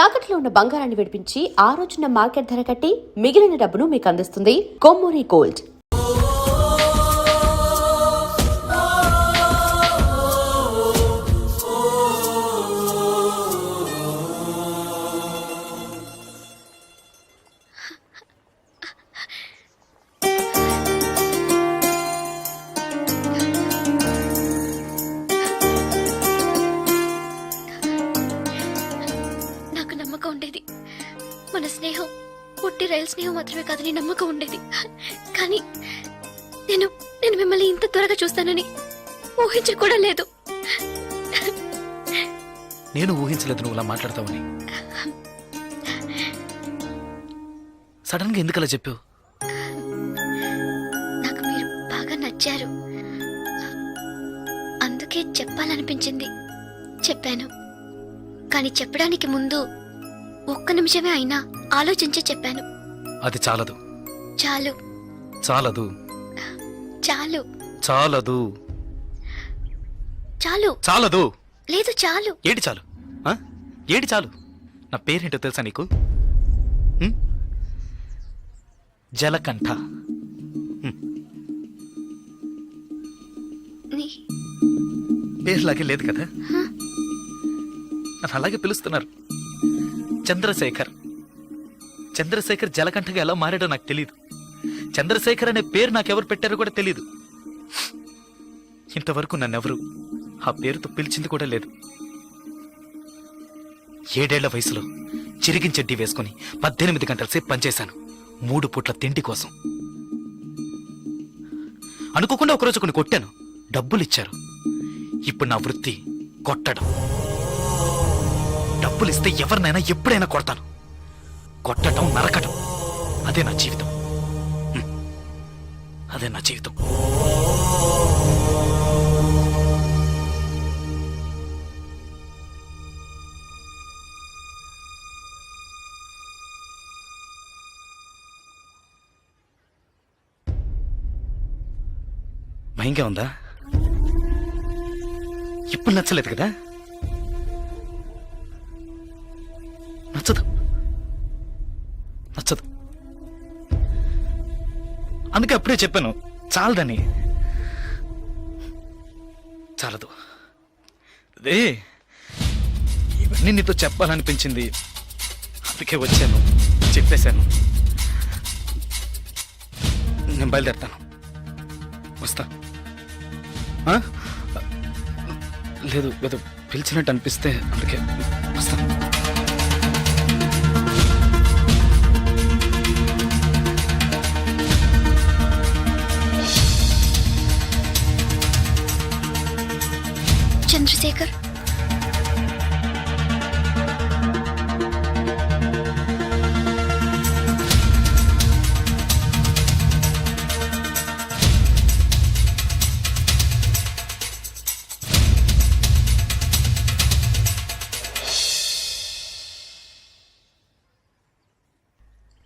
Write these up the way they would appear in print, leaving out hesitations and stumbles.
తాకట్లో ఉన్న బంగారాన్ని విడిపించి ఆ రోజున మార్కెట్ ధర కట్టి మిగిలిన డబ్బును మీకు అందిస్తుంది కొమ్మూరి గోల్డ్. ఉండేది మన స్నేహం పుట్టి రైలు స్నేహం మాత్రమే కాదని నమ్మకం ఉండేది. కానీ నేను మిమ్మల్ని ఇంత త్వరగా చూస్తానని ఊహించి కూడా లేదు. నేను ఊహించలేదు నువ్వు ఇలా మాట్లాడతావని. సడన్ గా ఎందుకు అలా చెప్పావు? నాకు మీరు బాగా నచ్చారు, అందుకే చెప్పాలనిపించింది చెప్పాను. కానీ చెప్పడానికి ముందు ఒక్క నిమిషమే అయినా ఆలోచించే చెప్పాను. అది చాలదు. చాలు. చాలదు. చాలు. చాలదు. చాలు. చాలదు. లేదు చాలు. ఏటి చాలు? ఏటి చాలు? నా పేరేంటో తెలుసా నీకు? జలకంఠ. పేరులాగే లేదు కదా, నన్ను అలాగే పిలుస్తున్నారు. చంద్రశేఖర్. చంద్రశేఖర్ జలకంఠగా ఎలా మారాడో నాకు తెలీదు. చంద్రశేఖర్ అనే పేరు నాకెవరు పెట్టారో కూడా తెలీదు. ఇంతవరకు నన్నెవరు ఆ పేరుతో పిలిచింది కూడా లేదు. 7 ఏళ్ల వయసులో చిరిగించెడ్డి వేసుకుని 18 గంటల సేపు పనిచేశాను 3 పూట్ల తిండి కోసం. అనుకోకుండా ఒకరోజు కొన్ని కొట్టాను, డబ్బులు ఇచ్చారు. ఇప్పుడు నా వృత్తి కొట్టడం. డబ్బులు ఇస్తే ఎవరినైనా ఎప్పుడైనా కొడతాను. కొట్టడం, నరకటం, అదే నా జీవితం. అదే నా జీవితం. భయంగా ఉందా? ఇప్పుడు నచ్చలేదు కదా? నచ్చదు. నచ్చదు. అందుకే అప్పుడే చెప్పాను చాలదని. చాలదు. అదే ఇవన్నీ నీతో చెప్పాలనిపించింది, అందుకే వచ్చాను, చెప్పేశాను. నేను బయలుదేరుతాను. వస్తా. లేదు ఏదో పిలిచినట్టు అనిపిస్తే అందుకే వస్తాను. చంద్రశేఖర్,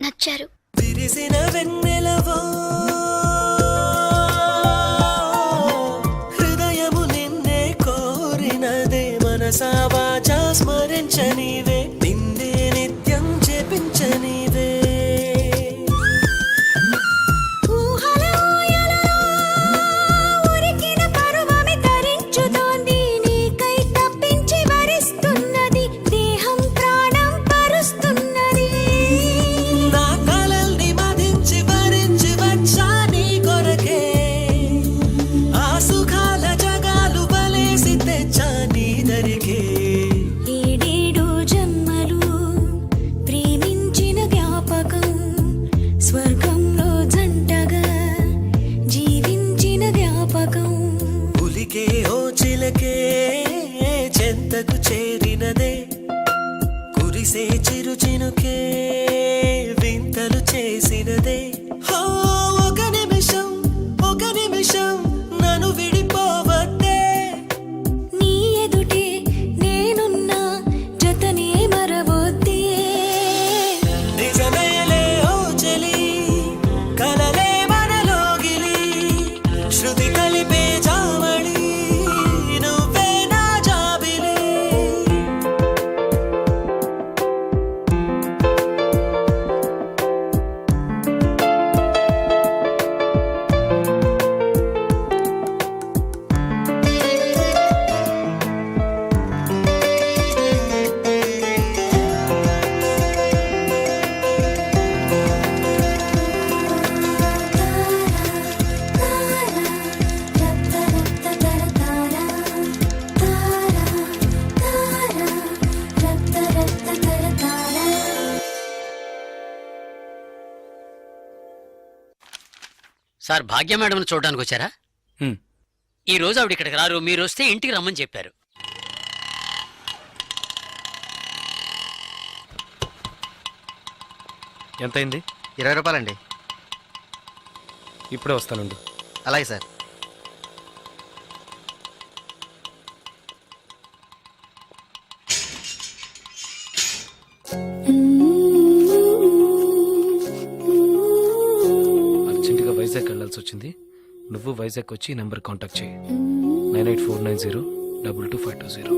నచ్చారు. విరిసిన వెన్నెలవో హృదయము నిన్నే కోరినదే, మనసా వాచా స్మరించనివే, నిన్నే నిత్యం జపించనివే. చెంతకు చేరినదే, కురిసే చిరు చినుకే వింతలు చేసినదే. ఒక నిమిషం నన్ను విడిపోవద్దే, నీ ఎదుటే నేనున్నా జతనే మరవొద్దే. నిజమేలే ఓ చెలి, కలలే మనలోగిలి, శృతి కలిపే జావళి, సార్ భాగ్య మేడం చూడడానికి వచ్చారా? హ్మ్. ఈ రోజు ఆవిడ ఇక్కడికి రారు, మీరు వస్తే ఇంటికి రమ్మని చెప్పారు. ఎంతైంది? 20 రూపాయలండి. ఇప్పుడే వస్తానండి. అలాగే సార్. అర్జెంటుగా వైజాగ్ వెళ్ళాల్సి వచ్చింది. నువ్వు వైజాగ్ వచ్చి ఈ నెంబర్ కాంటాక్ట్ చేయి. 9849022520.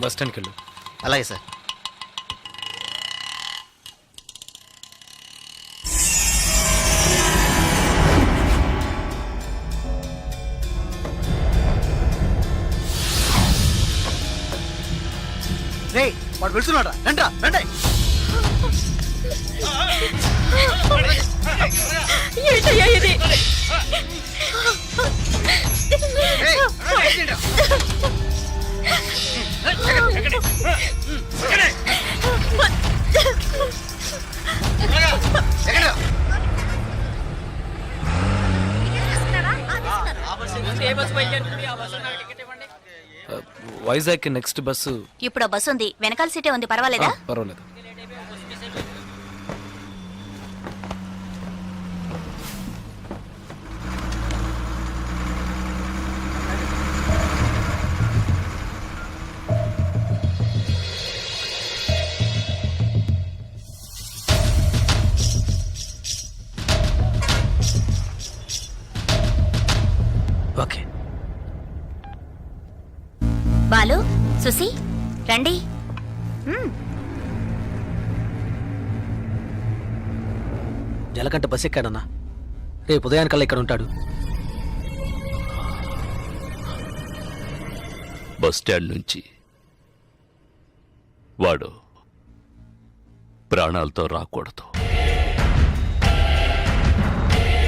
బస్ స్టాండ్కి వెళ్ళు. అలాగే సార్. రేయ్, వాడు వెళ్తున్నాడు. రండ్రా, రండి. ఏంటయ్యా ఇది? రేయ్, ఏంటిరా? ఎక్కడ? Vizag next bus. ఇప్పుడు ఆ బస్సు ఉంది, వెనకాల సీటే ఉంది, పర్వాలేదా? పర్వాలేదు. ఓకే. బాలు, సుసి, రండి. జలకంట బస్ ఎక్కాడన్నా, రేపు ఉదయానికల్లా ఇక్కడ ఉంటాడు. బస్ స్టాండ్ నుంచి వాడు ప్రాణాలతో రాకూడదు.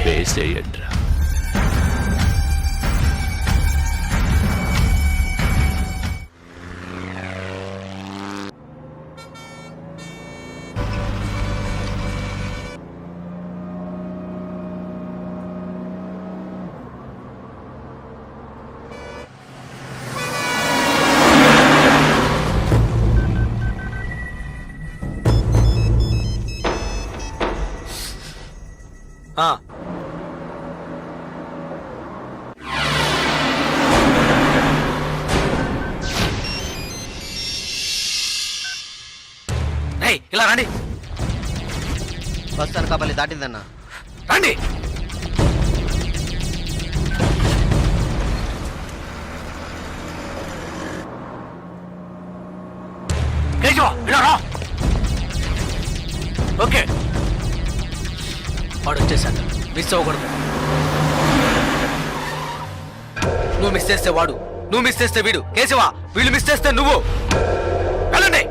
వేసేయండ్రా. ఇలా రండి, బస్ అనకాపల్లి దాటిందన్నా. రండి. ఓకే, వాడు వచ్చేసాడు. మిస్ అవ్వకూడదు. నువ్వు మిస్ చేస్తే వాడు, నువ్వు మిస్ చేస్తే వీడు. కేశవా, వీళ్ళు మిస్ చేస్తే నువ్వు. వెళ్ళండి.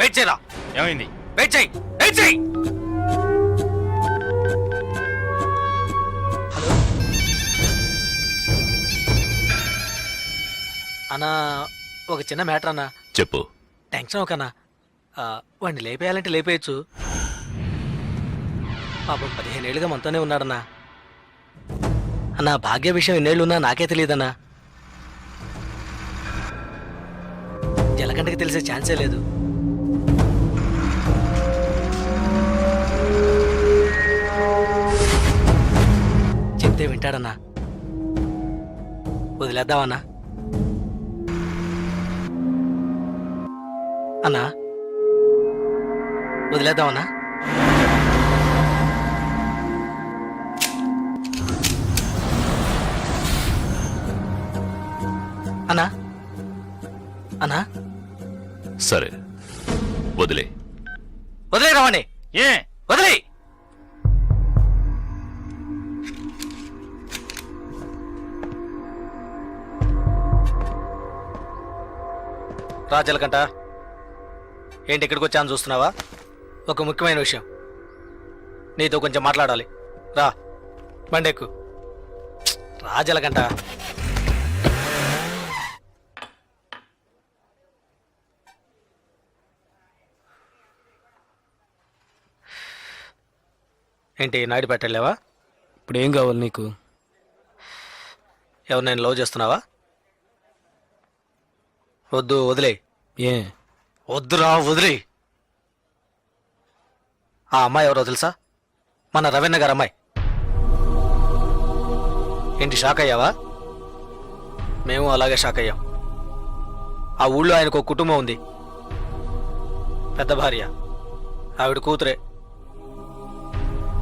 వెయిట్ చేయరా. ఏమైంది? వెయిట్ చేయి, వెయిట్ చేయి. హలో అన్నా, ఒక చిన్న మ్యాటర్ అన్నా. చెప్పు. టెన్షన్ ఒకనా, వాడిని లేపేయాలంటే లేపేయచ్చు. పాపం 15 ఏళ్ళుగా మనతోనే ఉన్నాడన్నా. అన్నా, భాగ్య విషయం ఎన్నేళ్ళున్నా నాకే తెలియదన్నా. జలకంటకి తెలిసే ఛాన్సే లేదు. చెప్తే వింటాడన్నా. వదిలేద్దామన్నా. అన్నా, వదిలేద్దామన్నా. అన్నా, అన్నా సరే వదిలే. వదిలే రావండి. ఏ వదిలే. రాజలకంట ఏంటి ఇక్కడికి వచ్చాను చూస్తున్నావా? ఒక ముఖ్యమైన విషయం నీతో కొంచెం మాట్లాడాలి. రా బండెక్కు. రాజలకంట ఏంటి నాయుడు పెట్టలేవా? ఇప్పుడు ఏం కావాలి నీకు? ఎవరు నేను లవ్ చేస్తున్నావా? వద్దు వదిలే. ఏ వద్దురా వదిలే. ఆ అమ్మాయి ఎవరో తెలుసా? మన రవీణ గారు అమ్మాయి. ఏంటి షాక్ అయ్యావా? మేము అలాగే షాక్ అయ్యాం. ఆ ఊళ్ళో ఆయనకు ఒక కుటుంబం ఉంది. పెద్ద భార్య, ఆవిడ కూతురే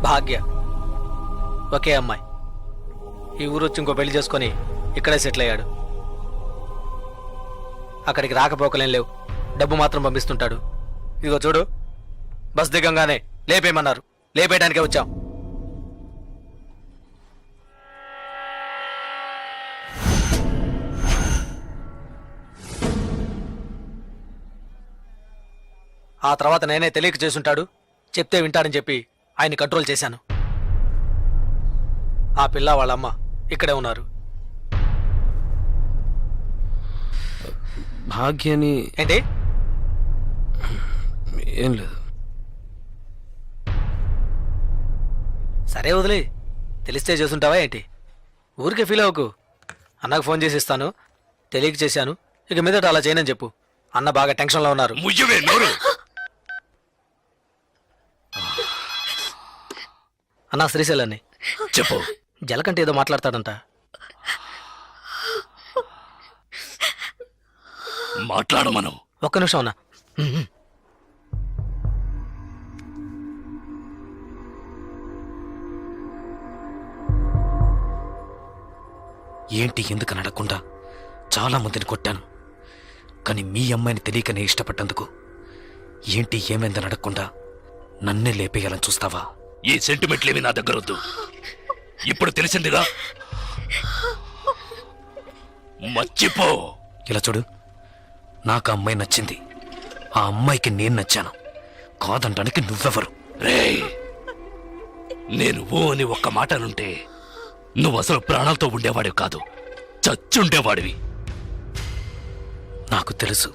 భాగ్య, ఒకే అమ్మాయి. ఈ ఊరు వచ్చి ఇంకో పెళ్లి చేసుకొని ఇక్కడే సెటిల్ అయ్యాడు. అక్కడికి రాకపోకలేం లేవు, డబ్బు మాత్రం పంపిస్తుంటాడు. ఇదిగో చూడు, బస్ దిగంగానే లేపేయమన్నారు, లేపేయడానికే వచ్చాం. ఆ తర్వాత నేనే తెలియక చేసుంటాడు, చెప్తే వింటాడని చెప్పి ఆయన్ని కంట్రోల్ చేశాను. ఆ పిల్ల వాళ్ళమ్మ ఇక్కడే ఉన్నారు. భాగ్యని ఏంటి? ఏం లేదు. సరే వదిలే. తెలిస్తే చేసుంటావా ఏంటి? ఊరికే ఫీల్ అవ్వకు. అన్నకు ఫోన్ చేసి ఇస్తాను, తెలియక చేశాను, ఇక మీదట అలా చేయనని చెప్పు. అన్న బాగా టెన్షన్లో ఉన్నారు. ముయ్యవే నోరు. అన్న శ్రీశైలాన్ని చెప్పు. జలకంటే ఏదో మాట్లాడతాడంట. మాట్లాడమను. ఒక్క నిమిషం అన్న. ఏంటి ఎందుకు అడగకుండా చాలా మందిని కొట్టాను, కానీ మీ అమ్మాయిని తెలియకనే ఇష్టపడ్డందుకు ఏంటి ఏమైందని అడగకుండా నన్నే లేపేయాలని చూస్తావా? ఈ సెంటిమెంట్లేవి నా దగ్గర వద్దు. ఇప్పుడు తెలిసిందిగా, మర్చిపో. ఇలా చూడు, నాకు ఆ అమ్మాయి నచ్చింది, ఆ అమ్మాయికి నేను నచ్చాను. కాదంటానికి నువ్వెవరు? రేయ్, నేను ఓ అని ఒక్క మాట అనుంటే నువ్వు అసలు ప్రాణాలతో ఉండేవాడివి కాదు, చచ్చుండేవాడివి. నాకు తెలుసు,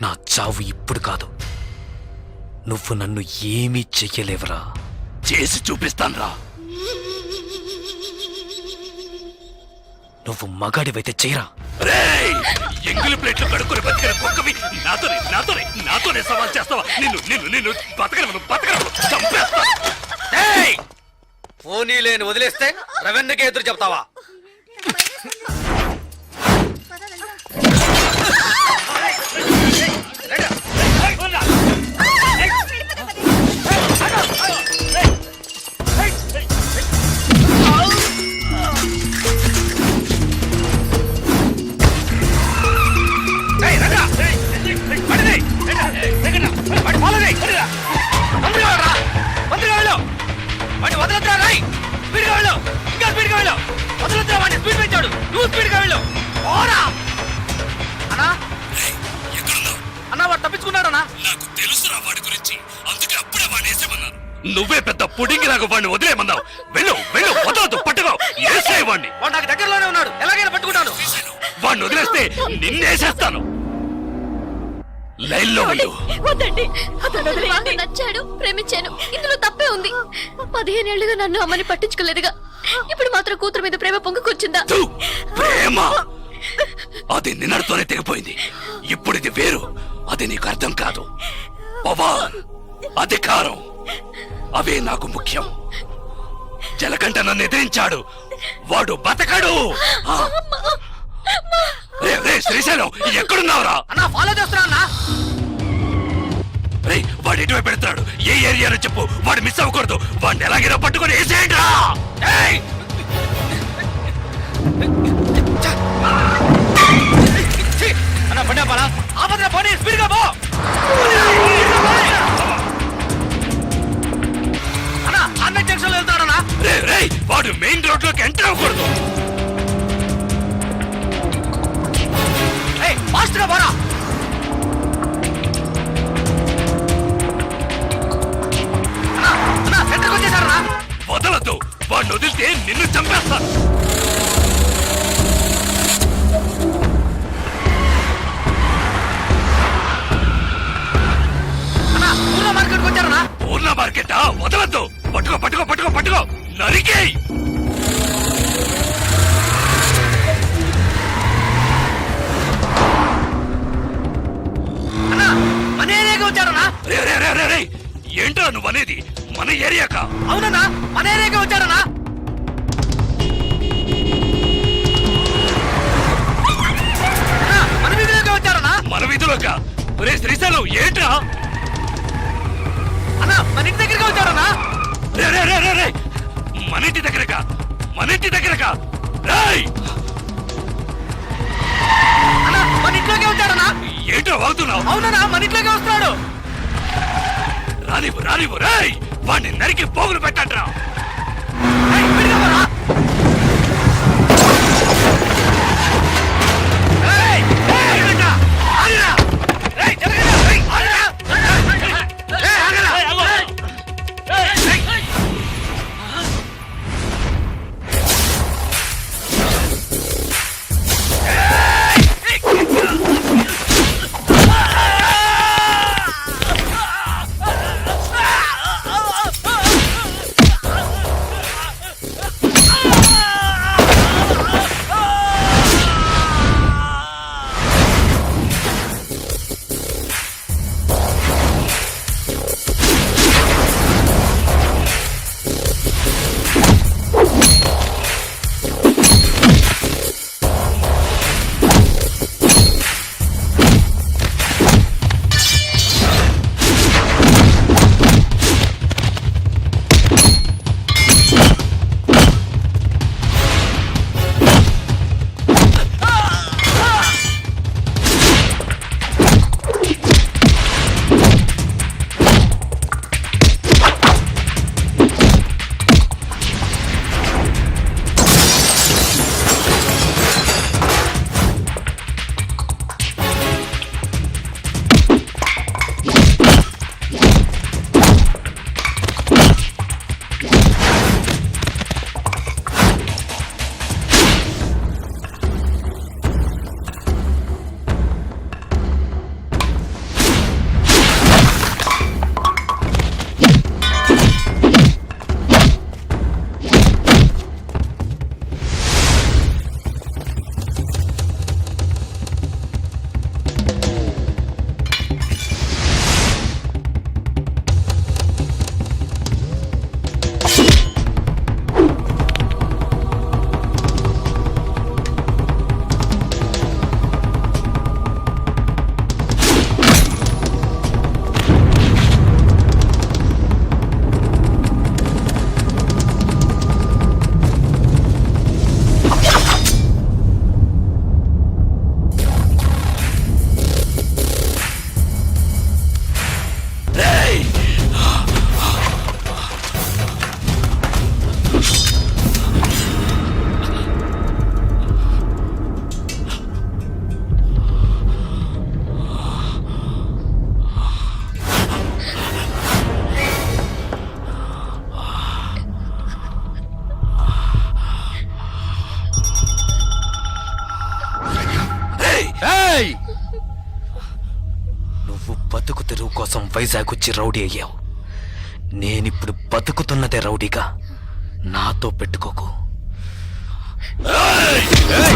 నా చావు ఇప్పుడు కాదు. నువ్వు నన్ను ఏమీ చెయ్యలేవరా. చేసి చూపిస్తాన్రా. నువ్వు మగాడివైతే చేయరా. రేయ్, ఎంగిలి ప్లేట్లు కడుక్కుని బతికిన కుక్కవి నాతోనే సవాల్ చేస్తావా? నిన్ను బతకను చంపేస్తా. పోనీ లేని వదిలేస్తే రవెన్నకే ఎదురు చెప్తావా? నువ్వే పెద్ద పుడింగి నాకు వాడిని వదిలేయమన్నావు. వెళ్ళు వదలదు, పట్టుకో, ఏసే వాడిని. వాడు నాకు దగ్గరలోనే ఉన్నాడు, ఎలాగైనా పట్టుకుంటాను. వాడిని వదిలేస్తే నిన్నేసేస్తాను. లైన్లో ఉండు. వద్దండి, అతను బాగా నచ్చాడు, ప్రేమించాను, ఇందులో తప్పే ఉంది. 15 ఏళ్లుగా నన్ను అమ్మని పట్టించుకోలేదుగా, ఇప్పుడు మాత్రం కూతురు మీద ప్రేమ పొంగుకొచ్చిందా? థు, ప్రేమ అది నిన్నటితోనే తెగిపోయింది. ఇప్పుడు ఇది వేరు, అది నీకు అర్థం కాదు. పవర్, అధికారం అవే నాకు ముఖ్యం. జలకంట నన్ను ఎదిరించాడు, వాడు బతకడు. రే శ్రీశైలం, ఎక్కడున్నావురా? అన్నా ఫాలో చేస్తున్నా. రే, వాడు ఎటువైపు పెడతాడు? ఏ ఏరియాలో చెప్పు, వాడు మిస్ అవ్వకూడదు. వాడిని ఎలాగైనా పట్టుకొని వేసేయండి రా. అన్నా పడ్డా వాడిని వదిలితే నిన్ను చంపేస్తాను. పూర్ణ మార్కెట్ వదలద్దు. పట్టుకో పట్టుకో పట్టుకో పట్టుకో, నరికేయ్. రే, రే, రే, రే, రే. ఏంట్రా నువ్వు అనేది? మన ఏరియాకా? అవునన్నా, మన ఏరియాకి వచ్చారన్నా. మన వీధిలోకి వచ్చారన్నా. మన వీధిలోకా? రే శ్రీశైలం, ఏంట్రా? అన్నా, మన ఇంటి దగ్గరికి వచ్చారన్నా. రే, రే, రే, రే, రే. మన ఇంటి దగ్గరకా? మన ఇంటి దగ్గరకా? రేయ్, అన్నా, మన ఇంట్లోకి వచ్చారన్నా. ఏంట్రా వాగుతున్నావు? అవునన్నా, మన ఇంట్లోకి వస్తున్నాడు. రానివ్వు రానివ్వు. రేయ్, వాడిని నరికి పోగులు పెట్టండ్రా. ఏయ్, విడిగా పోరా. ఏయ్, ఏయ్, విడిగా. ఆగిరా. ఏయ్, జరగరా. ఏయ్, ఆగిరా. ఏయ్, ఆగిరా. ఏయ్, ఏయ్. నువ్వు బతుకు తెరువు కోసం వైజాగ్ వచ్చి రౌడీ అయ్యావు. నేనిప్పుడు బతుకుతున్నదే రౌడీగా. నాతో పెట్టుకోకు. ఏయ్! ఏయ్!